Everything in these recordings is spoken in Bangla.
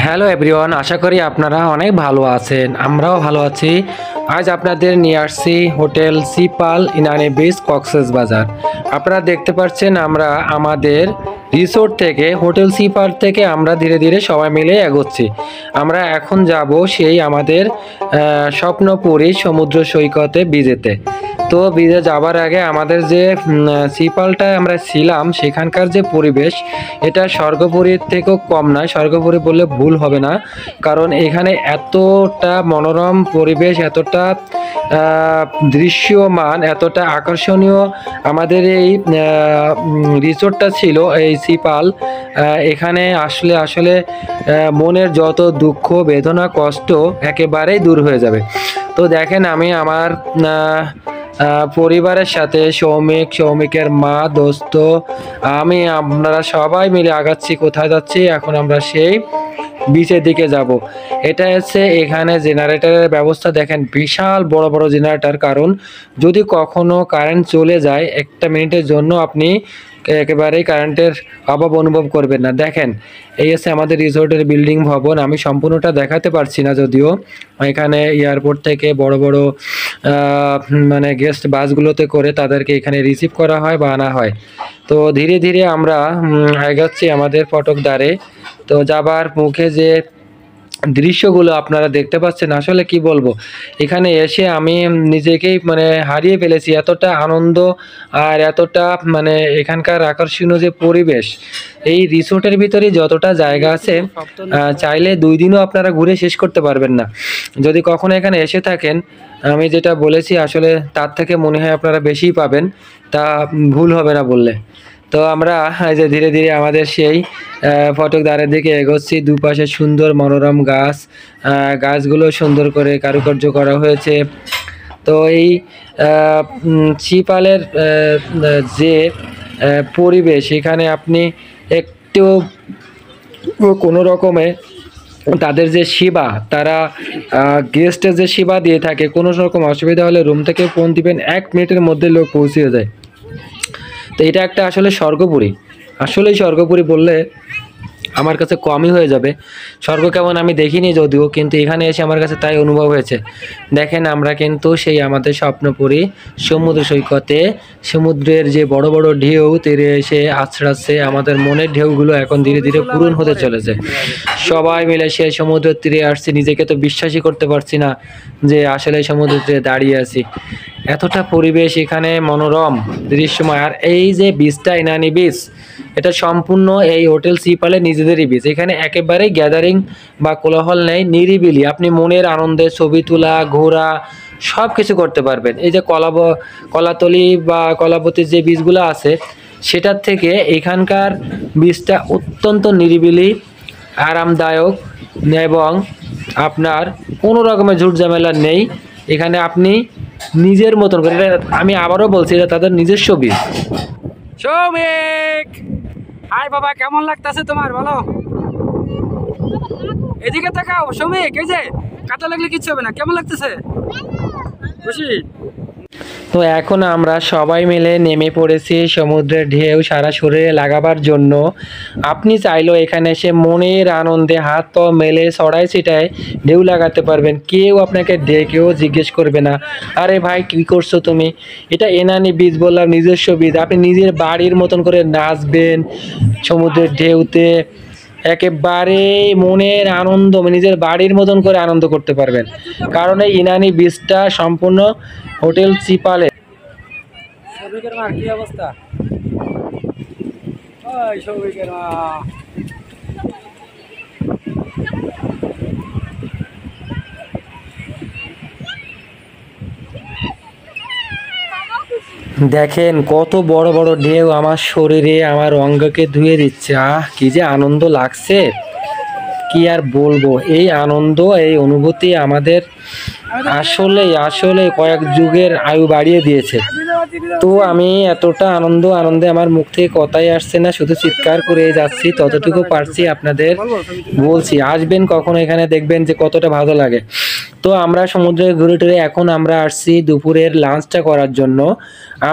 হ্যালো এভরিওয়ান, আশা করি আপনারা অনেক ভালো আছেন। আমরাও ভালো আছি। আজ আপনাদের নিয়ে আসছি হোটেল সিপাল ইনানি বিচ কক্সবাজার। আপনারা দেখতে পাচ্ছেন আমরা আমাদের রিসোর্ট থেকে হোটেল সিপাল থেকে আমরা ধীরে ধীরে সবাই মিলে এগোচ্ছি। আমরা এখন যাব সেই আমাদের স্বপ্নপুরী সমুদ্র সৈকতে বিজেতে। তো বিজে যাবার আগে আমাদের যে সিপালটায় আমরা ছিলাম সেখানকার যে পরিবেশ, এটা স্বর্গপুরীর থেকেও কম নয়। স্বর্গপুরী বললে ভুল হবে না, কারণ এখানে এতটা মনোরম পরিবেশ, এতটা দৃশ্যমান, এতটা আকর্ষণীয় আমাদের এই রিসোর্টটা ছিল এই সিপাল। এখানে আসলে আসলে মনের যত দুঃখ বেদনা কষ্ট একেবারেই দূর হয়ে যাবে। তো দেখেন, আমি আমার পরিবারের সাথে সৌমিকের মা, দোস্ত, আপনারা সবাই মিলে আগাচ্ছি। কোথায় যাচ্ছি? এখন আমরা সেই বিচের দিকে যাব। এটা হচ্ছে এখানে জেনারেটরের ব্যবস্থা দেখেন, বিশাল বড় বড় জেনারেটর। কারণ যদি কখনো কারেন্ট চলে যায় একটা মিনিটের জন্য, আপনি একেবারেই কারেন্টের অভাব অনুভব করবেন না। দেখেন, এই হচ্ছে আমাদের রিসোর্টের বিল্ডিং ভবন। আমি সম্পূর্ণটা দেখাতে পারছি না, যদিও এখানে এয়ারপোর্ট থেকে বড় বড় মানে গেস্ট বাসগুলোতে করে তাদেরকে এখানে রিসিভ করা হয় বা আনা হয়। তো ধীরে ধীরে আমরা এগোচ্ছি আমাদের ফটক দ্বারে। তো যাবার মুখে যে দৃশ্যগুলো আপনারা দেখতে পাচ্ছেন, আসলে কি বলবো, এখানে এসে আমি নিজেকেই মানে হারিয়ে ফেলেছি। এতটা আনন্দ আর এতটা মানে এখানকার আকর্ষণীয় যে পরিবেশ, এই রিসোর্টের ভিতরে যতটা জায়গা আছে চাইলে 2 দিনও আপনারা ঘুরে শেষ করতে পারবেন না যদি কখনো এখানে এসে থাকেন। আমি যেটা বলেছি আসলে তার থেকে মনে হয় আপনারা বেশিই পাবেন, তা ভুল হবে না বললে। তো আমরা যে ধীরে ধীরে আমাদের সেই ফটক দ্বারের দিকে এগোচ্ছি। দুপাশে সুন্দর মনোরম গাছগুলো সুন্দর করে কারুকার্য করা হয়েছে। তো এই চিপালের যে পরিবেশ, এখানে আপনি একটু কোনো রকমে তাদের যে সেবা, তারা গেস্টের যে সেবা দিয়ে থাকে, কোনো রকম অসুবিধা হলে রুম থেকে ফোন দিবেন, 1 মিনিটের মধ্যে লোক পৌঁছে যায়। তো এটা একটা আসলে স্বর্গপুরী। আসলেই স্বর্গপুরী বললে আমার কাছে কমই হয়ে যাবে। স্বর্গ কেমন আমি দেখিনি যদিও, কিন্তু এখানে এসে আমার কাছে তাই অনুভব হয়েছে। দেখেন, আমরা কিন্তু সেই আমাদের স্বপ্নপুরী সমুদ্র সৈকতে, সমুদ্রের যে বড় বড় ঢেউ তীরে এসে আছড়াচ্ছে, আমাদের মনের ঢেউগুলো এখন ধীরে ধীরে পূরণ হতে চলেছে। সবাই মিলে সেই সমুদ্রের তীরে আসছি। নিজেকে তো বিশ্বাসই করতে পারছি না যে আসলে সমুদ্রের তীরে দাঁড়িয়ে আছি। এতটা পরিবেশ এখানে মনোরম দৃশ্যময়। আর এই যে বিচটা, ইনানি বিচ, এটা সম্পূর্ণ এই হোটেল সিপালের নিজেদেরই বিচ। এখানে একেবারেই গ্যাদারিং বা কোলাহল নেই, নিরিবিলি। আপনি মনের আনন্দে ছবি তোলা, ঘোরা, সব কিছু করতে পারবেন। এই যে কলাতলি বা কলাপতির যে বীজগুলো আছে, সেটার থেকে এখানকার বীজটা অত্যন্ত নিরিবিলি, আরামদায়ক এবং আপনার কোনো রকমের ঝুট ঝামেলা নেই। এখানে আপনি নিজের মতন করে, আমি আবারও বলছি, এটা তাদের নিজস্ব বীজ। সৌমিক, হাই বাবা, কেমন লাগতেছে তোমার বলো? এদিকে তাকাও সৌমিক, এই যে কাটা লাগলে কিচ্ছু হবে না। কেমন লাগতেছে? খুশি? তো এখন আমরা সবাই মিলে নেমে পড়েছি সমুদ্রের ঢেউ সারা শরীরে লাগাবার জন্য। আপনি চাইলেও এখানে এসে মনের আনন্দে হাত পা মেলে ছড়াই ছিটায় ঢেউ লাগাতে পারবেন। কেউ আপনাকে ডেকেও জিজ্ঞেস করবে না, আরে ভাই কী করছো তুমি। এটা ইনানি বিচ, বললাম নিজস্ব বিচ। আপনি নিজের বাড়ির মতন করে নাচবেন সমুদ্রের ঢেউতে, একেবারে মনের আনন্দ নিজের বাড়ির মতন করে আনন্দ করতে পারবেন। কারণ এই ইনানি বিচটা সম্পূর্ণ হোটেল সিপালে। সৌমিকের মা কি অবস্থা? সৌমিকের মা দেখেন কত বড় বড় ঢেউ আমার শরীরে, আমার অঙ্গকে ধুয়ে দিচ্ছে। কি যে আনন্দ লাগছে, কি আর বলবো। এই আনন্দ, এই অনুভূতি আমাদের আসলে কয়েক যুগের আয়ু বাড়িয়ে দিয়েছে। তো আমি এতটা আনন্দে আমার মুখ থেকে কথাই আসছে না, শুধু চিৎকার করে যাচ্ছি। ততটুকু পারছি আপনাদের বলছি। আসবেন কখনো এখানে, দেখবেন যে কতটা ভালো লাগে। তো আমরা সমুদ্রে ঘুরে টুরে এখন আমরা আসছি দুপুরের লাঞ্চটা করার জন্য।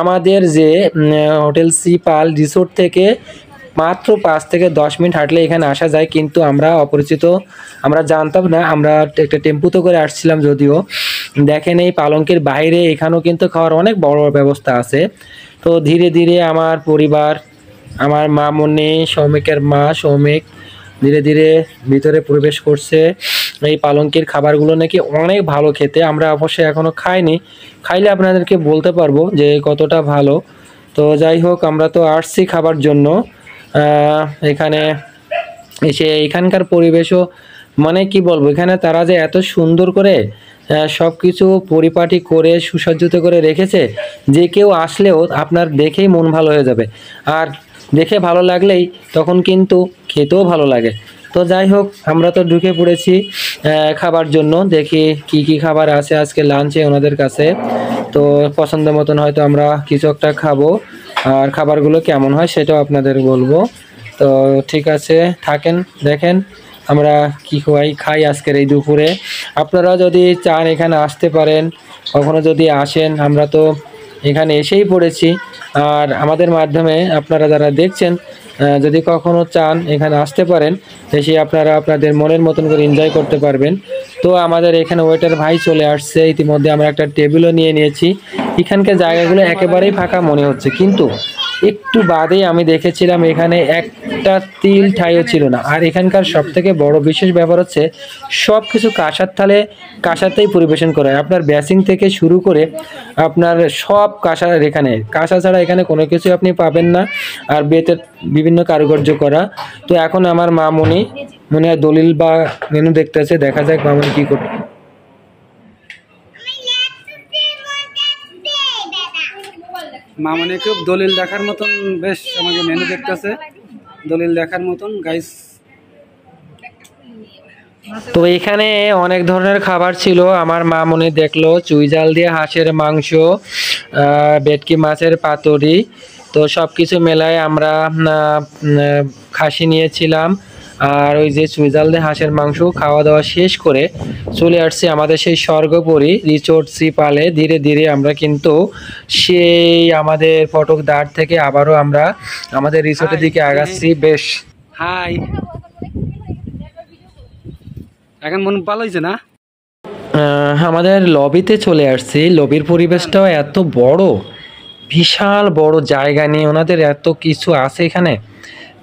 আমাদের যে হোটেল সিপাল রিসোর্ট থেকে মাত্র 5 থেকে 10 মিনিট হাঁটলে এখানে আসা যায়, কিন্তু আমরা অপরিচিত, আমরা জানতাম না, আমরা একটা টেম্পুতে করে আসছিলাম যদিও। দেখেন এই পালঙ্কের বাইরে এখানেও কিন্তু খাওয়ার অনেক বড় ব্যবস্থা আছে। তো ধীরে ধীরে আমার পরিবার, আমার মামুনি, সৌমিকের মা সৌমিক ধীরে ধীরে ভিতরে প্রবেশ করছে। এই পালঙ্কের খাবারগুলো নাকি অনেক ভালো খেতে, আমরা অবশ্যই এখনো খাইনি, খাইলে আপনাদেরকে বলতে পারবো যে কতটা ভালো। তো যাই হোক, আমরা তো আসছি খাবার জন্য। এখানে এসে এখানকার পরিবেশও মানে কি বলবো, এখানে তারা যে এত সুন্দর করে সব কিছু পরিপাটি করে সুসজ্জিত করে রেখেছে, যে কেউ আসলেও আপনার দেখেই মন ভালো হয়ে যাবে, আর দেখে ভালো লাগলেই তখন কিন্তু খেতেও ভালো লাগে। তো যাই হোক, আমরা তো ঢুকে পড়েছি খাবার জন্য, দেখি কি কি খাবার আছে আজকে লাঞ্চে ওনাদের কাছে। তো পছন্দ মতন হয়তো আমরা কিছু একটা খাবো, আর খাবারগুলো কেমন হয় সেটাও আপনাদের বলবো। তো ঠিক আছে, থাকেন, দেখেন আমরা কি খাই আজকের এই দুপুরে। আপনারা যদি চান এখানে আসতে পারেন, কখনো যদি আসেন, আমরা তো এখানে এসেই পড়েছি, আর আমাদের মাধ্যমে আপনারা যারা দেখছেন যদি কখনো চান এখানে আসতে পারেন, এসে আপনারা আপনাদের মনের মতন করে এনজয় করতে পারবেন। তো আমাদের এখানে ওয়েটার ভাই চলে আসছে, ইতিমধ্যে আমরা একটা টেবিলও নিয়ে নিয়েছি। এখানকার জায়গাগুলো একেবারেই ফাঁকা মনে হচ্ছে, কিন্তু একটু বাদেই আমি দেখেছিলাম এখানে একটা তিল ঠাইও ছিল না। আর এখানকার সব থেকে বড় বিশেষ ব্যাপার হচ্ছে সব কিছু কাঁসার থালে, কাঁসাতেই পরিবেশন করা হয়। আপনার বেসিং থেকে শুরু করে আপনার সব কাঁসার, এখানে কাঁসা ছাড়া এখানে কোনো কিছু আপনি পাবেন না, আর বেতের বিভিন্ন কারুকার্য করা। তো এখন আমার মা মনে হয় দলিল বা মেনু দেখতেছে, দেখা যাক মামনি কি করবে। মামনি খুব দলিল দেখার মতন, বেশ আমাকে মেনু দেখতেছে, দলিল দেখার মতন গাইস। তো এখানে অনেক ধরনের খাবার ছিল, আমার মামনি দেখলো চুই জাল দিয়ে হাঁসের মাংস, ভেটকি মাছের পাতুরি, তো সব কিছু মেলায় আমরা খাসি নিয়েছিলাম। আর ওই যে চুই জাল দিয়ে হাঁসের মাংস খাওয়া দাওয়া শেষ করে চলে আসছি আমাদের সেই স্বর্গপুরী রিসোর্ট সিপালে। ধীরে ধীরে আমরা কিন্তু সেই আমাদের ফটক দ্বার থেকে আবারও আমরা আমাদের রিসোর্টের দিকে আগাচ্ছি। বেশ হাই, এখন মন ভালো হয়েছে না? আমাদের লবিতে চলে আসছি। লবির পরিবেশটাও এত বড়, বিশাল বড় জায়গা নিয়ে ওনাদের এত কিছু আছে এখানে,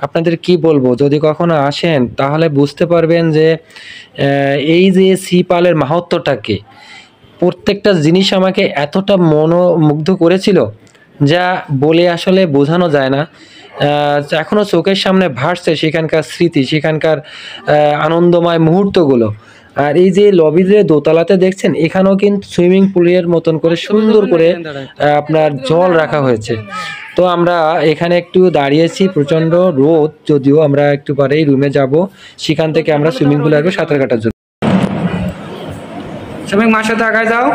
আপনাদের কি বলবো। যদি কখনো আসেন তাহলে বুঝতে পারবেন যে এই যে সিপালের মাহাত্ম্যটাকে, প্রত্যেকটা জিনিস আমাকে এতটা মনোমুগ্ধ করেছিল যা বলে আসলে বোঝানো যায় না। এখনো চোখের সামনে ভাসছে সেখানকার স্মৃতি, সেখানকার আনন্দময় মুহূর্তগুলো। আর এই যে লবিতে দোতলাতে দেখছেন, এখানেও কিন্তু সুইমিং পুলের মতন করে সুন্দর করে আপনার জল রাখা হয়েছে। তো আমরা এখানে একটু দাঁড়িয়েছি, প্রচন্ড রোদ যদিও, আমরা একটু পরেই রুমে যাব, সেখান থেকে আমরা সুইমিং পুলে আসবো সাঁতার কাটার জন্য। সবাই মার সাথে আগায় যাও।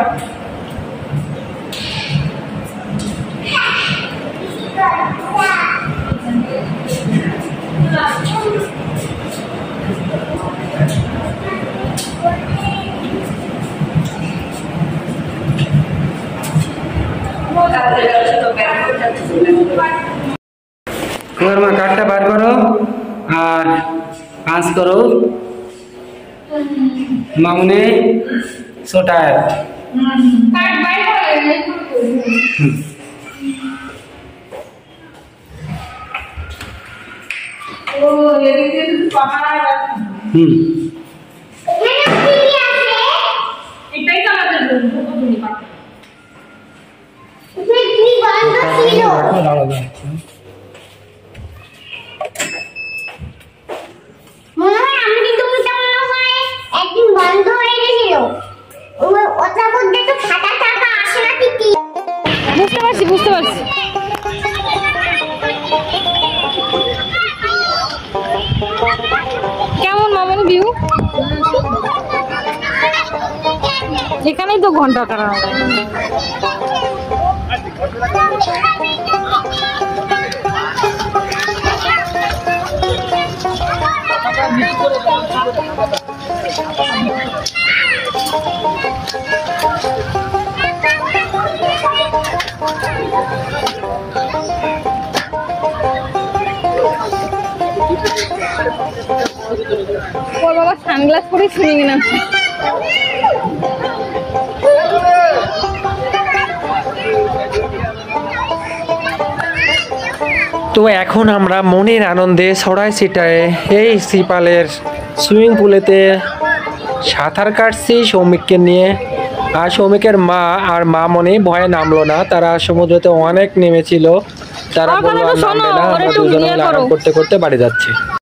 মা কাঠটা বার করো আর পাঁচ করো। মামুনি সোটার বুঝতে পারছি। কেমন মামনি ভিউ? এখানেই তো ঘন্টা কাটা। ওর বাবা সানগ্লাস পরে সুইমিং না তো এখন আমরা মনের আনন্দে ছড়াই ছিটায় এই সিপালের সুইমিং পুলেতে সাঁতার কাটছি সৌমিককে নিয়ে। আর সৌমিকের মা আর মামনি ভয়ে নামলো না, তারা সমুদ্রতে অনেক নেমেছিল, তারা আমার বললো কথাটা আর শোনো, নামবে না, ওর আমরা একটু দুজনে ইয়ে মিলে আরাম করো। করতে করতে বাড়ি যাচ্ছি।